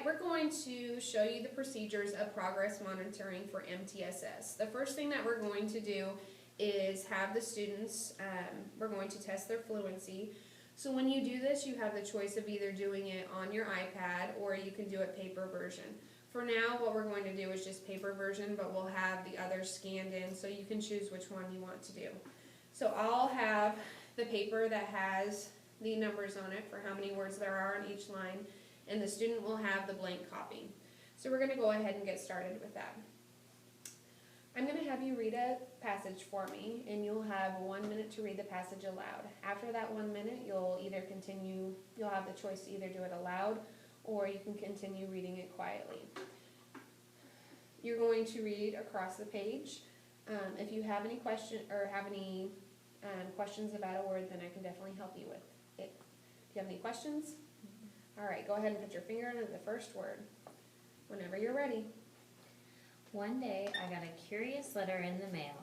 Tonight we're going to show you the procedures of progress monitoring for MTSS. The first thing that we're going to do is have the students, we're going to test their fluency. So when you do this, you have the choice of either doing it on your iPad or you can do it paper version. For now, what we're going to do is just paper version, but we'll have the others scanned in so you can choose which one you want to do. So I'll have the paper that has the numbers on it for how many words there are on each line, and the student will have the blank copy. So we're going to go ahead and get started with that. I'm going to have you read a passage for me, and you'll have 1 minute to read the passage aloud. After that 1 minute, you'll have the choice to either do it aloud or you can continue reading it quietly. You're going to read across the page. If you have any questions about a word, then I can definitely help you with it. Do you have any questions? All right, go ahead and put your finger on the first word whenever you're ready. One day, I got a curious letter in the mail.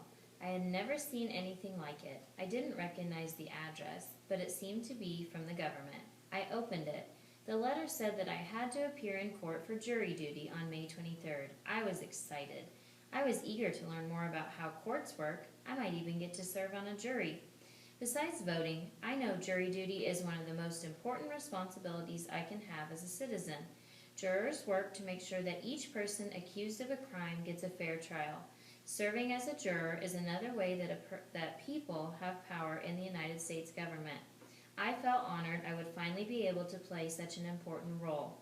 I had never seen anything like it. I didn't recognize the address, but it seemed to be from the government. I opened it. The letter said that I had to appear in court for jury duty on May 23rd. I was excited. I was eager to learn more about how courts work. I might even get to serve on a jury. Besides voting, I know jury duty is one of the most important responsibilities I can have as a citizen. Jurors work to make sure that each person accused of a crime gets a fair trial. Serving as a juror is another way that people have power in the United States government. I felt honored I would finally be able to play such an important role.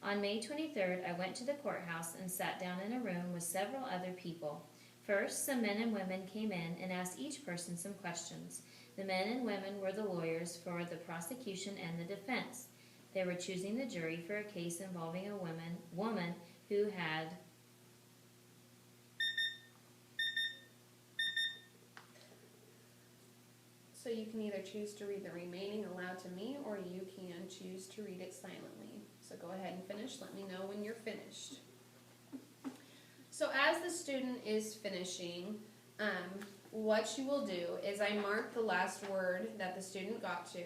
On May 23rd, I went to the courthouse and sat down in a room with several other people. First, some men and women came in and asked each person some questions. The men and women were the lawyers for the prosecution and the defense. They were choosing the jury for a case involving a woman who had So you can either choose to read the remaining aloud to me, or you can choose to read it silently. So go ahead and finish. Let me know when you're finished. So as the student is finishing, what you will do is I mark the last word that the student got to.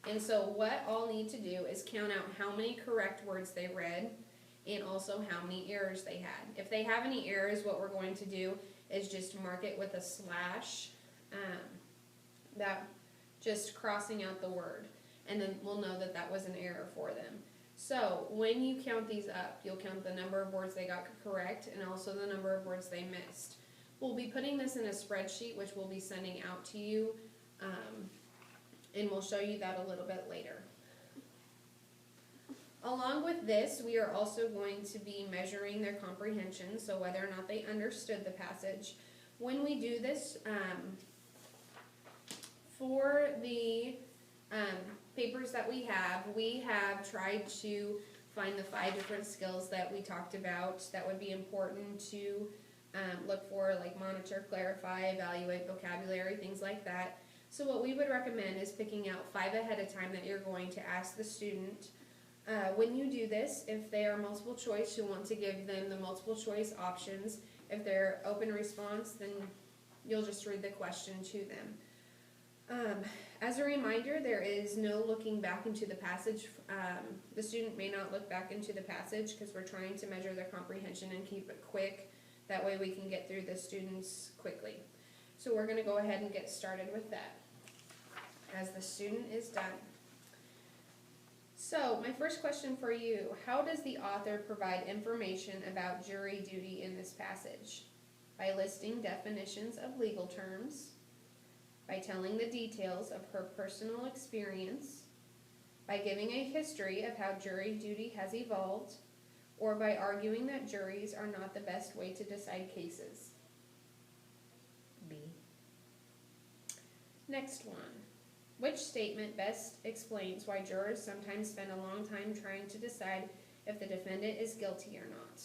And so what I'll need to do is count out how many correct words they read and also how many errors they had. If they have any errors, what we're going to do is just mark it with a slash, that just crossing out the word, and then we'll know that that was an error for them. So when you count these up, you'll count the number of words they got correct and also the number of words they missed. We'll be putting this in a spreadsheet, which we'll be sending out to you, and we'll show you that a little bit later. Along with this, we are also going to be measuring their comprehension, so whether or not they understood the passage. When we do this, for the papers that we have tried to find the 5 different skills that we talked about that would be important to look for, like monitor, clarify, evaluate, vocabulary, things like that. So what we would recommend is picking out 5 ahead of time that you're going to ask the student. When you do this, if they are multiple choice, you'll want to give them the multiple choice options. If they're open response, then you'll just read the question to them. As a reminder, there is no looking back into the passage. The student may not look back into the passage because we're trying to measure their comprehension and keep it quick. That way we can get through the students quickly. So we're going to go ahead and get started with that as the student is done. So my first question for you, how does the author provide information about jury duty in this passage? By listing definitions of legal terms, by telling the details of her personal experience, by giving a history of how jury duty has evolved, or by arguing that juries are not the best way to decide cases. B. Next one. Which statement best explains why jurors sometimes spend a long time trying to decide if the defendant is guilty or not?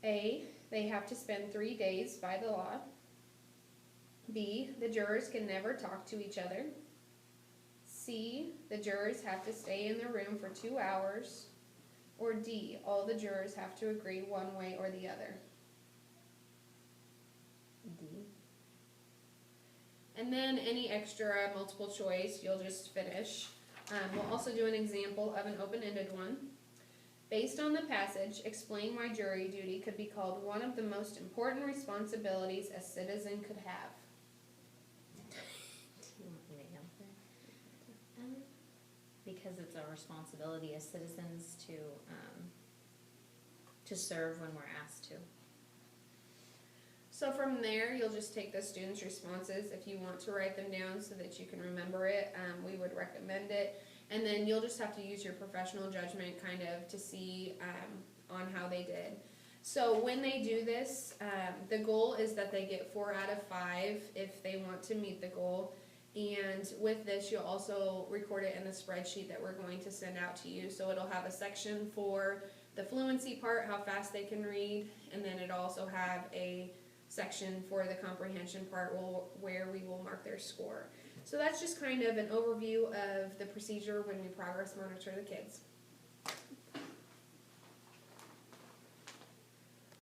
A. They have to spend 3 days by the law. B. The jurors can never talk to each other. C. The jurors have to stay in the room for 2 hours. Or D. All the jurors have to agree one way or the other. D. And then any extra multiple choice, you'll just finish. We'll also do an example of an open-ended one. Based on the passage, explain why jury duty could be called one of the most important responsibilities a citizen could have. Do you want me to answer? Because it's our responsibility as citizens to serve when we're asked to. So from there, you'll just take the students' responses. If you want to write them down so that you can remember it, we would recommend it. And then you'll just have to use your professional judgment kind of to see on how they did. So when they do this, the goal is that they get 4 out of 5 if they want to meet the goal. And with this, you'll also record it in the spreadsheet that we're going to send out to you. So it'll have a section for the fluency part, how fast they can read, and then it'll also have a section for the comprehension part where we will mark their score. So that's just kind of an overview of the procedure when we progress monitor the kids.